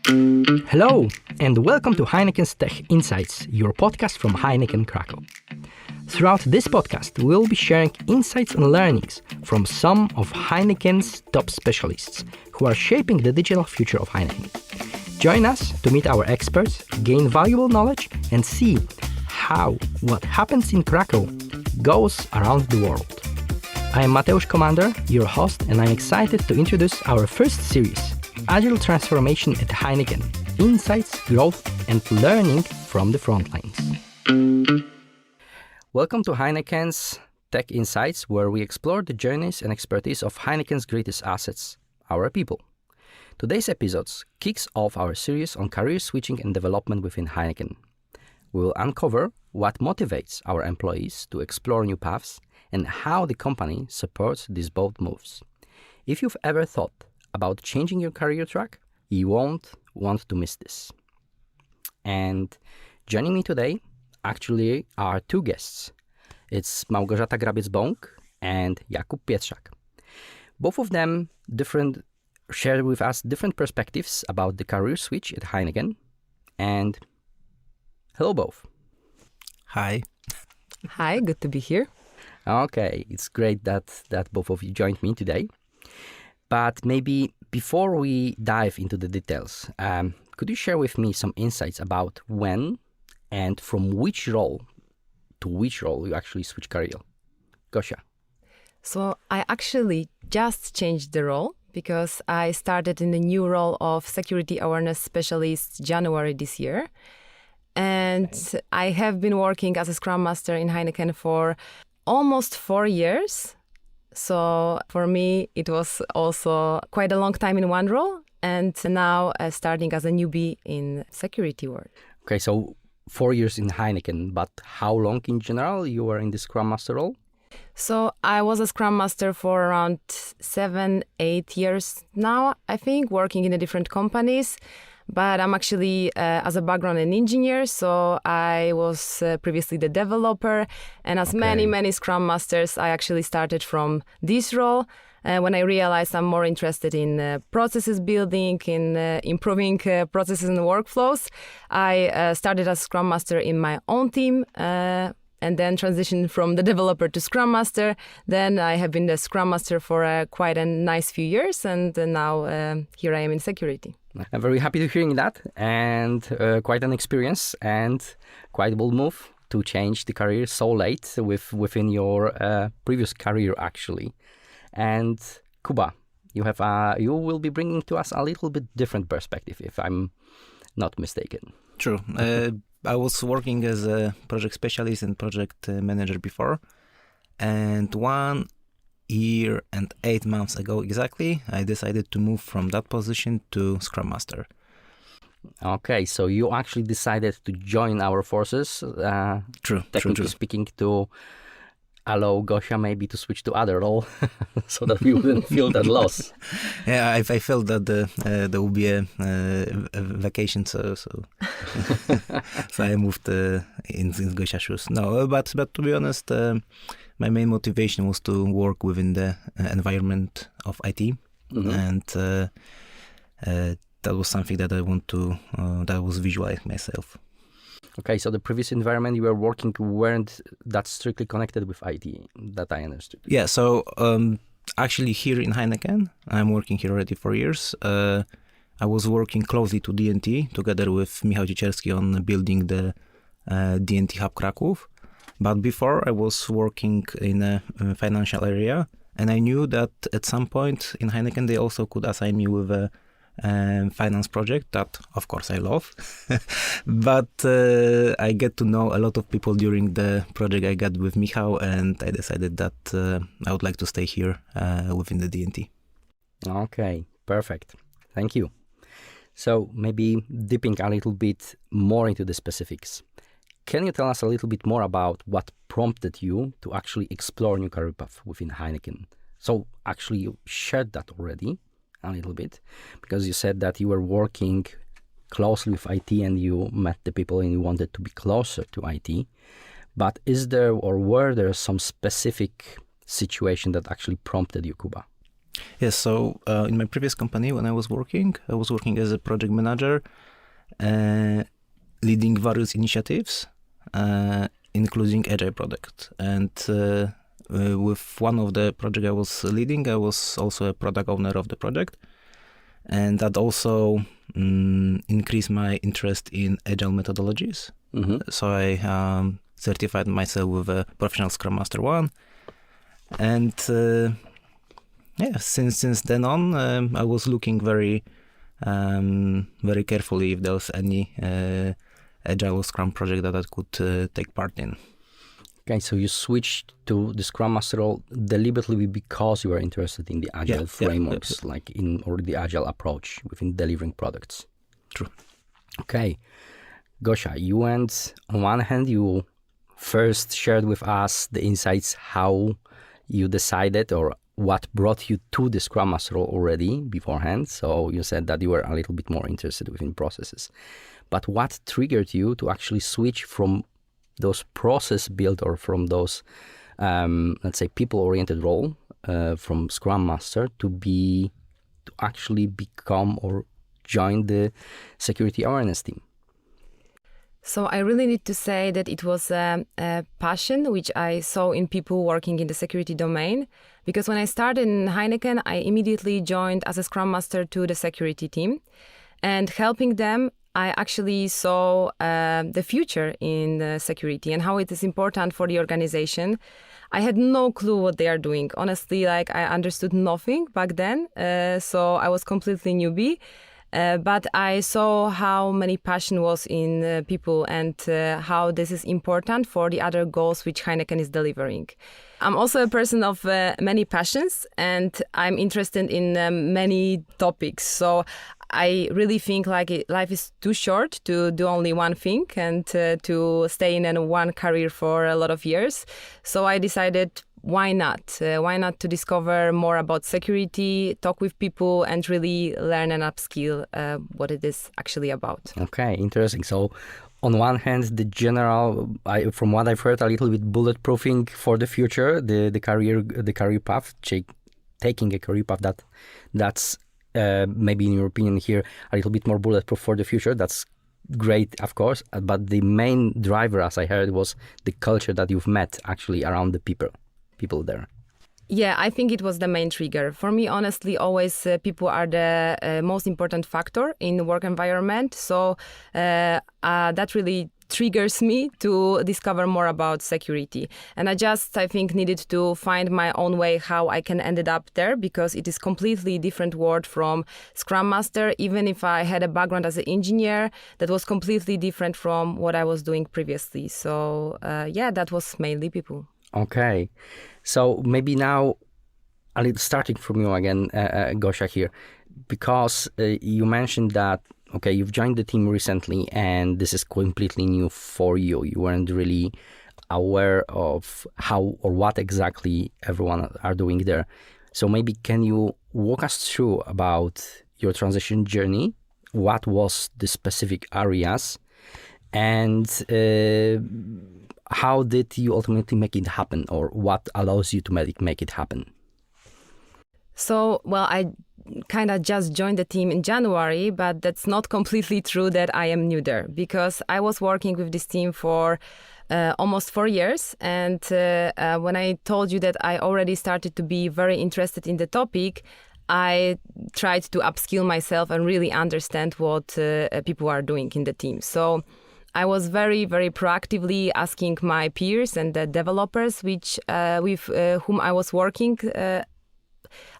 Hello, and welcome to HEINEKEN Tech Insights, your podcast from Heineken Krakow. Throughout this podcast, we'll be sharing insights and learnings from some of Heineken's top specialists who are shaping the digital future of Heineken. Join us to meet our experts, gain valuable knowledge, and see how what happens in Krakow goes around the world. I am Mateusz Komander, your host, and I'm excited to introduce our first series, Agile Transformation at Heineken, Insights, Growth, and Learning from the Front Lines. Welcome to Heineken's Tech Insights, where we explore the journeys and expertise of Heineken's greatest assets, our people. Today's episode kicks off our series on career switching and development within Heineken. We will uncover what motivates our employees to explore new paths and how the company supports these bold moves. If you've ever thought about changing your career track, you won't want to miss this. And joining me today actually are two guests. It's Małgorzata Grabiec and Jakub Pietrzak. Both of them share with us different perspectives about the career switch at Heineken. And hello both. Hi. Hi, good to be here. Okay, it's great that both of you joined me today. But maybe before we dive into the details, could you share with me some insights about when and from which role to which role you actually switch career? Gosia. So I actually just changed the role because I started in the new role of security awareness specialist January this year. And I have been working as a Scrum Master in Heineken for almost 4 years. So for me, it was also quite a long time in one role, and now starting as a newbie in security world. Okay, so 4 years in Heineken, but how long in general you were in the Scrum Master role? So I was a Scrum Master for around 7-8 years now, I think, working in the different companies. But I'm actually, as a background, an engineer, so I was previously the developer. And as many Scrum Masters, I actually started from this role. When I realized I'm more interested in processes building, in improving processes and workflows, I started as Scrum Master in my own team, and then transitioned from the developer to Scrum Master. Then I have been the Scrum Master for quite a nice few years, and now here I am in security. I'm very happy to hearing that, and quite an experience and quite a bold move to change the career so late within your previous career, actually. And Kuba, you will be bringing to us a little bit different perspective, if I'm not mistaken. True. I was working as a project specialist and project manager before, and 1 year and 8 months ago exactly, I decided to move from that position to Scrum Master. Okay, so you actually decided to join our forces, technically speaking, to allow Gosia maybe to switch to other role so that we wouldn't feel that loss. Yeah, I felt that there will be a vacation, so so I moved in Gosia's shoes. No, but to be honest, my main motivation was to work within the environment of IT, and that was something that I want to that was visualize myself. Okay, so the previous environment you were working weren't that strictly connected with IT, that I understood. Yeah, so actually here in Heineken, I'm working here already for years. I was working closely to D&T together with Michał Ciecierski on building the D&T Hub Kraków. But before I was working in a financial area, and I knew that at some point in Heineken they also could assign me with a finance project that, of course, I love. But I get to know a lot of people during the project I got with Michał, and I decided that I would like to stay here within the D&T. Okay, perfect. Thank you. So maybe dipping a little bit more into the specifics. Can you tell us a little bit more about what prompted you to actually explore new career path within Heineken? So actually you shared that already a little bit, because you said that you were working closely with IT and you met the people and you wanted to be closer to IT. But is there or were there some specific situation that actually prompted you, Kuba? Yes, so in my previous company, when I was working as a project manager, leading various initiatives, including agile product. And with one of the project I was leading, I was also a product owner of the project. And that also increased my interest in agile methodologies. So I certified myself with a professional Scrum Master 1. And since then on, I was looking very carefully if there was any agile Scrum project that I could take part in. Okay, so you switched to the Scrum Master role deliberately because you were interested in the agile frameworks, like or the agile approach within delivering products. True. Okay, Gosia, you went, on one hand, you first shared with us the insights how you decided or what brought you to the Scrum Master role already beforehand. So you said that you were a little bit more interested within processes. But what triggered you to actually switch from those process built or from those, let's say, people-oriented role from Scrum Master to actually become or join the security awareness team? So I really need to say that it was a passion which I saw in people working in the security domain. Because when I started in Heineken, I immediately joined as a Scrum Master to the security team. And helping them, I actually saw the future in security and how it is important for the organization. I had no clue what they are doing. Honestly, I understood nothing back then. So I was completely newbie. But I saw how many passion was in people and how this is important for the other goals which Heineken is delivering. I'm also a person of many passions and I'm interested in many topics. So I really think life is too short to do only one thing and to stay in one career for a lot of years. So I decided, why not? Why not to discover more about security, talk with people, and really learn and upskill what it is actually about. Okay, interesting. So, on one hand, the general, from what I've heard, a little bit bulletproofing for the future, the career path, taking a career path that's maybe in your opinion here a little bit more bulletproof for the future. That's great, of course. But the main driver, as I heard, was the culture that you've met actually around the people there. Yeah, I think it was the main trigger. For me, honestly, always people are the most important factor in the work environment. So that really triggers me to discover more about security. And I think, needed to find my own way how I can ended up there, because it is completely different world from Scrum Master. Even if I had a background as an engineer, that was completely different from what I was doing previously. So that was mainly people. Okay, so maybe now a little starting from you again, Gosia here, because you mentioned that, okay, you've joined the team recently and this is completely new for you. You weren't really aware of how or what exactly everyone are doing there. So maybe can you walk us through about your transition journey? What was the specific areas and how did you ultimately make it happen, or what allows you to make it happen? So, I kind of just joined the team in January, but that's not completely true that I am new there, because I was working with this team for almost 4 years. And when I told you that I already started to be very interested in the topic, I tried to upskill myself and really understand what people are doing in the team. So I was very, very proactively asking my peers and the developers with whom I was working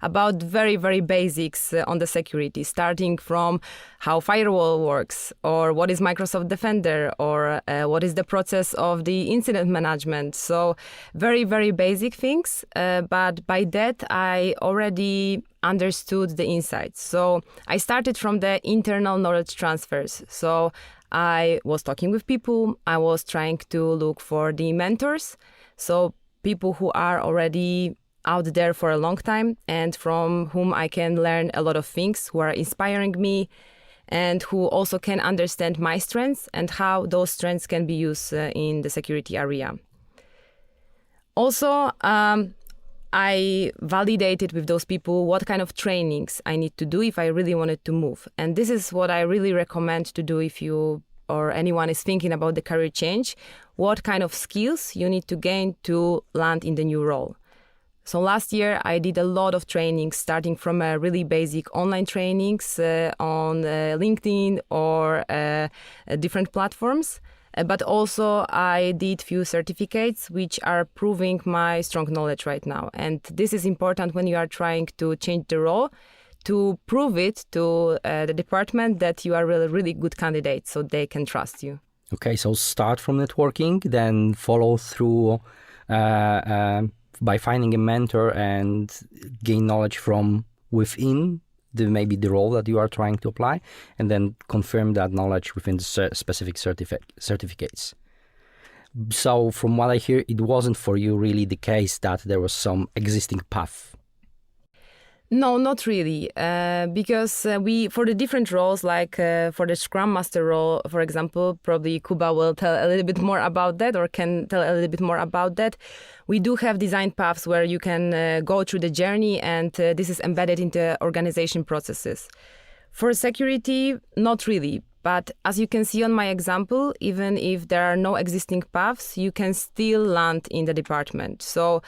about very, very basics on the security, starting from how firewall works, or what is Microsoft Defender, or what is the process of the incident management. So very, very basic things. But by that, I already understood the insights. So I started from the internal knowledge transfers. So I was talking with people. I was trying to look for the mentors. So people who are already out there for a long time and from whom I can learn a lot of things, who are inspiring me and who also can understand my strengths and how those strengths can be used in the security area. Also, I validated with those people what kind of trainings I need to do if I really wanted to move. And this is what I really recommend to do if you or anyone is thinking about the career change, what kind of skills you need to gain to land in the new role. So last year I did a lot of trainings, starting from really basic online trainings on LinkedIn or different platforms. But also I did few certificates which are proving my strong knowledge right now. And this is important when you are trying to change the role, to prove it to the department that you are a really good candidate so they can trust you. Okay, so start from networking, then follow through by finding a mentor and gain knowledge from within maybe the role that you are trying to apply, and then confirm that knowledge within the specific certificates. So from what I hear, it wasn't for you really the case that there was some existing path. No, not really, because we, for the different roles, like for the Scrum Master role, for example, probably Kuba will tell a little bit more about that, or can tell a little bit more about that. We do have design paths where you can go through the journey, and this is embedded into organization processes. For security, not really. But as you can see on my example, even if there are no existing paths, you can still land in the department. So,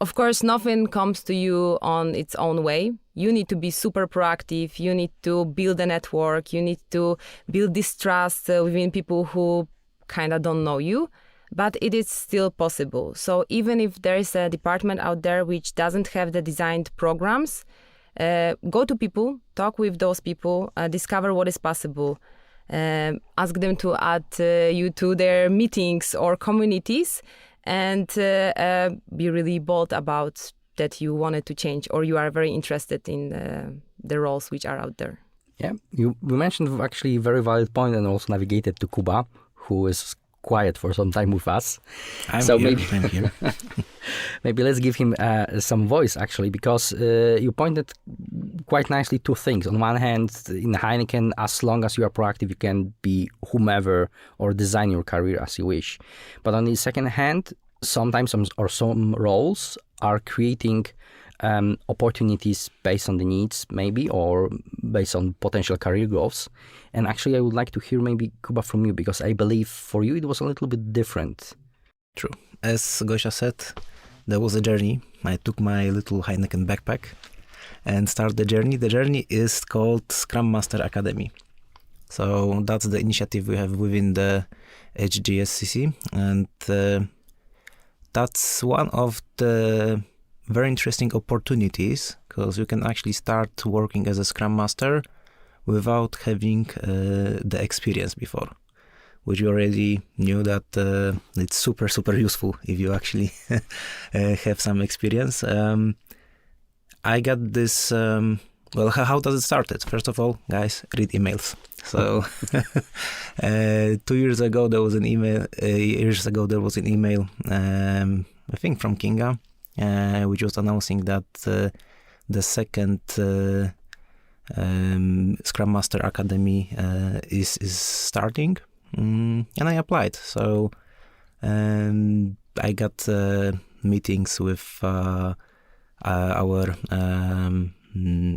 of course, nothing comes to you on its own way. You need to be super proactive. You need to build a network. You need to build this trust within people who kind of don't know you. But it is still possible. So even if there is a department out there which doesn't have the designed programs, go to people, talk with those people, discover what is possible. Ask them to add you to their meetings or communities, and be really bold about that you wanted to change, or you are very interested in the roles which are out there. Yeah, you mentioned actually a very valid point, and also navigated to Kuba, who is quiet for some time with us. I'm here. Maybe let's give him some voice, actually, because you pointed quite nicely two things. On one hand, in Heineken, as long as you are proactive, you can be whomever or design your career as you wish. But on the second hand, sometimes some roles are creating opportunities based on the needs, maybe, or based on potential career growths. And actually, I would like to hear maybe, Kuba, from you, because I believe for you it was a little bit different. True. As Gosia said, there was a journey. I took my little Heineken backpack and started the journey. The journey is called Scrum Master Academy. So that's the initiative we have within the HGSCC. And that's one of the very interesting opportunities, because you can actually start working as a Scrum Master without having the experience before, which you already knew that it's super, super useful if you actually have some experience. I got this, well, how does it start? First of all, guys, read emails. So 2 years ago, there was an email, I think from Kinga, which was announcing that the second Scrum Master Academy is starting, and I applied. So I got meetings with our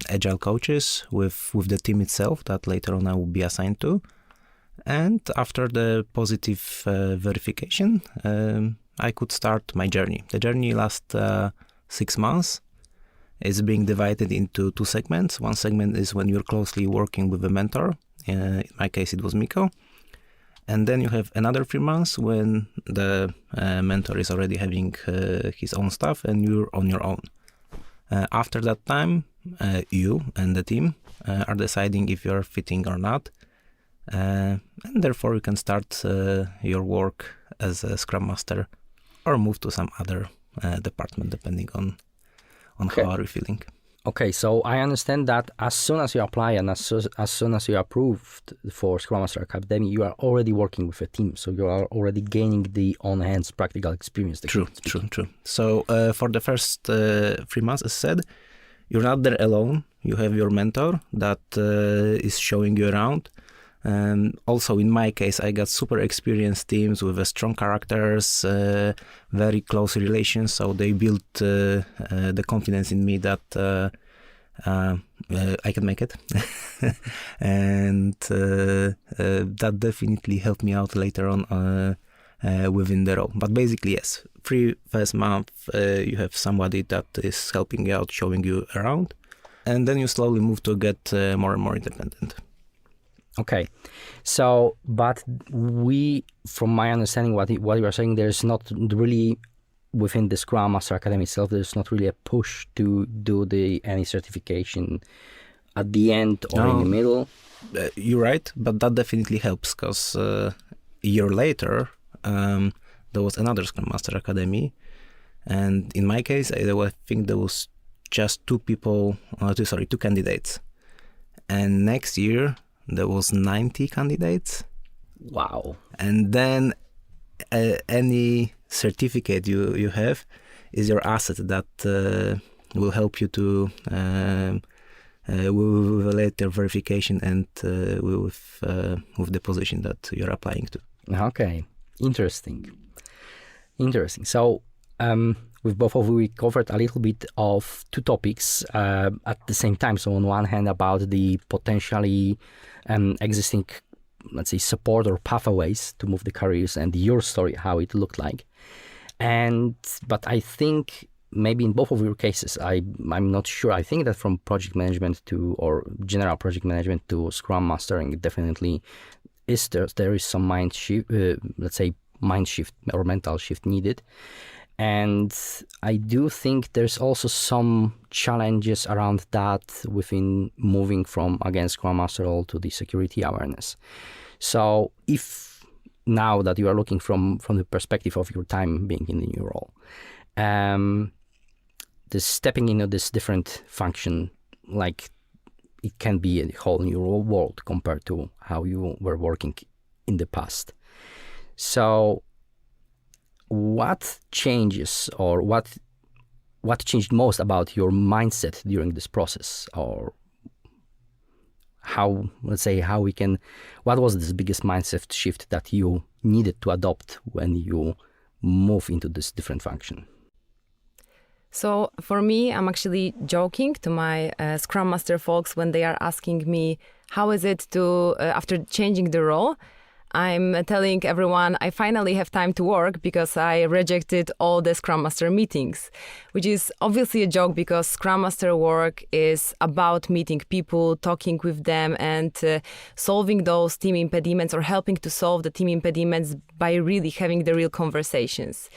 agile coaches, with the team itself that later on I will be assigned to. And after the positive verification, I could start my journey. The journey lasts 6 months. It's being divided into 2 segments. One segment is when you're closely working with a mentor. In my case, it was Miko. And then you have another 3 months when the mentor is already having his own stuff and you're on your own. After that time, you and the team are deciding if you're fitting or not. And therefore you can start your work as a Scrum Master or move to some other department depending on Okay. how are you feeling. Okay, so I understand that as soon as you apply and as soon as you are approved for Scrum Master Academy, you are already working with a team. So you are already gaining the on-hands practical experience. True. So for the first 3 months, as said, you're not there alone. You have your mentor that is showing you around. Also, in my case, I got super experienced teams with strong characters, very close relations. So they built the confidence in me that I can make it. And that definitely helped me out later on within the role. But basically, yes, first month, you have somebody that is helping you out, showing you around. And then you slowly move to get more and more independent. Okay, so, but from my understanding, what you are saying, there's not really, within the Scrum Master Academy itself, there's not really a push to do any certification at the end or in the middle. You're right, but that definitely helps, because a year later, there was another Scrum Master Academy, and in my case, I think there was just two candidates, and next year, there was 90 candidates. Wow. And then any certificate you have is your asset that will help you to with later verification and with the position that you're applying to. Okay, interesting. So with both of you, we covered a little bit of two topics at the same time. So on one hand, about the potentially existing, let's say, support or pathways to move the careers, and your story, how it looked like. But I think maybe in both of your cases, I'm not sure. I think that from project management or general project management to Scrum Mastering, definitely there is some mind shift, let's say mind shift or mental shift needed. And I do think there's also some challenges around that within moving from, again, Scrum Master role to the security awareness. So if now that you are looking from the perspective of your time being in the new role, the stepping into this different function, like it can be a whole new world compared to how you were working in the past. So what changes, or what changed most about your mindset during this process, or what was this biggest mindset shift that you needed to adopt when you move into this different function? So for me, I'm actually joking to my Scrum Master folks when they are asking me, how is it to, after changing the role, I'm telling everyone I finally have time to work because I rejected all the Scrum Master meetings, which is obviously a joke because Scrum Master work is about meeting people, talking with them, and solving those team impediments, or helping to solve the team impediments by really having the real conversations.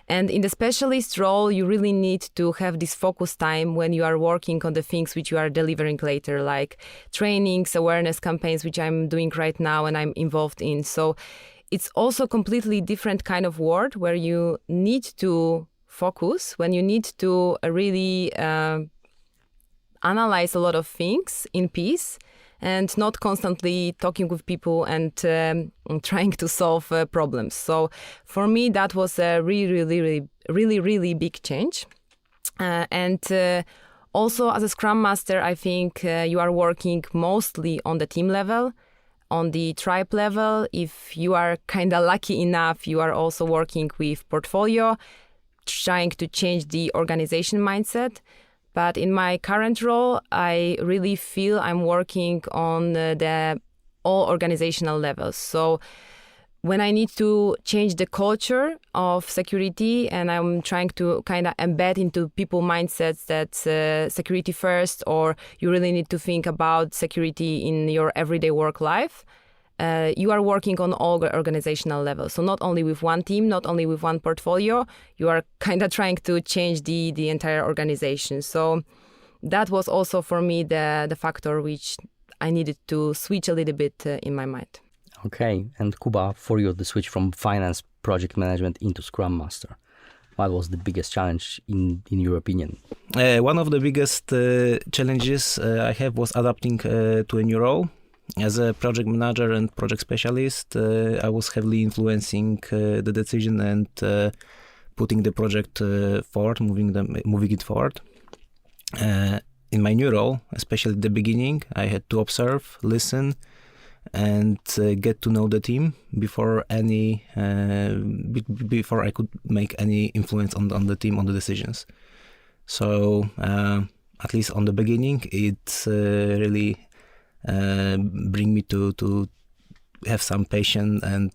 And in the specialist role, you really need to have this focus time when you are working on the things which you are delivering later, like trainings, awareness campaigns, which I'm doing right now and I'm involved in. So it's also completely different kind of world where you need to focus, when you need to really analyze a lot of things in peace, and not constantly talking with people and trying to solve problems. So for me, that was a really big change. Also as a Scrum Master, I think you are working mostly on the team level, on the tribe level. If you are kind of lucky enough, you are also working with portfolio, trying to change the organization mindset. But in my current role, I really feel I'm working on the all organizational levels. So when I need to change the culture of security, and I'm trying to kind of embed into people mindsets that security first, or you really need to think about security in your everyday work life, you are working on all organizational levels. So not only with one team, not only with one portfolio, you are kind of trying to change the entire organization. So that was also for me the factor which I needed to switch a little bit in my mind. Okay, and Kuba, for you, the switch from finance project management into Scrum Master, what was the biggest challenge in your opinion? One of the biggest challenges I have was adapting to a new role. As a project manager and project specialist, I was heavily influencing the decision and putting the project forward, moving it forward. In my new role, especially at the beginning, I had to observe, listen, and get to know the team before before I could make any influence on the team, on the decisions. So at least on the beginning, it really bring me to have some patience and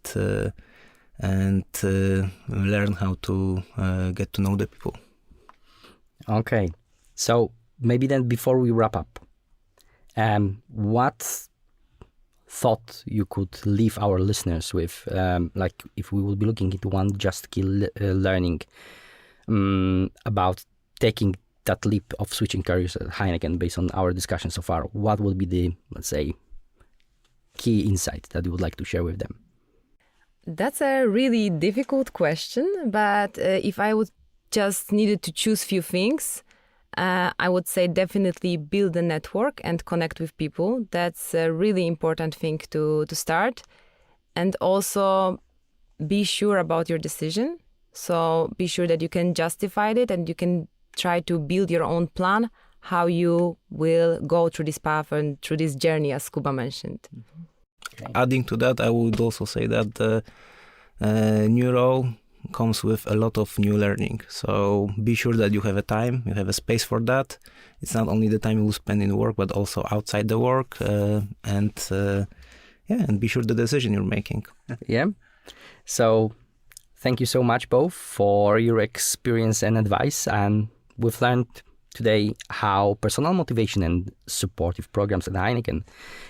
learn how to get to know the people. Okay, so maybe then before we wrap up, what thought you could leave our listeners with, like if we will be looking into one just skill learning about taking that leap of switching careers at Heineken based on our discussion so far, what would be the, let's say, key insight that you would like to share with them? That's a really difficult question, but if I would just needed to choose few things, I would say definitely build a network and connect with people. That's a really important thing to start. And also be sure about your decision. So be sure that you can justify it and you can try to build your own plan, how you will go through this path and through this journey, as Kuba mentioned. Okay. Adding to that, I would also say that the new role comes with a lot of new learning. So be sure that you have a time, you have a space for that. It's not only the time you will spend in work, but also outside the work. And be sure the decision you're making. Yeah. So thank you so much both for your experience and advice. And we've learned today how personal motivation and supportive programs at Heineken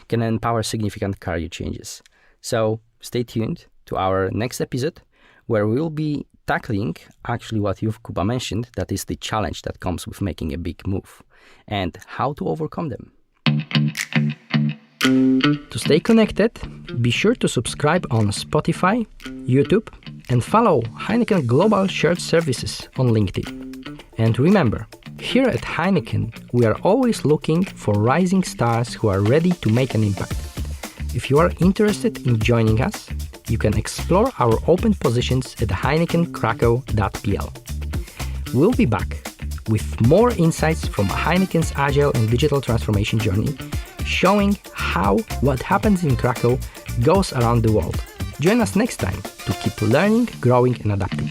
can empower significant career changes. So stay tuned to our next episode, where we will be tackling actually what you've, Kuba, mentioned, that is the challenge that comes with making a big move and how to overcome them. To stay connected, be sure to subscribe on Spotify, YouTube, and follow Heineken Global Shared Services on LinkedIn. And remember, here at Heineken, we are always looking for rising stars who are ready to make an impact. If you are interested in joining us, you can explore our open positions at heinekenkrakow.pl. We'll be back with more insights from Heineken's agile and digital transformation journey, showing how what happens in Krakow goes around the world. Join us next time to keep learning, growing, and adapting.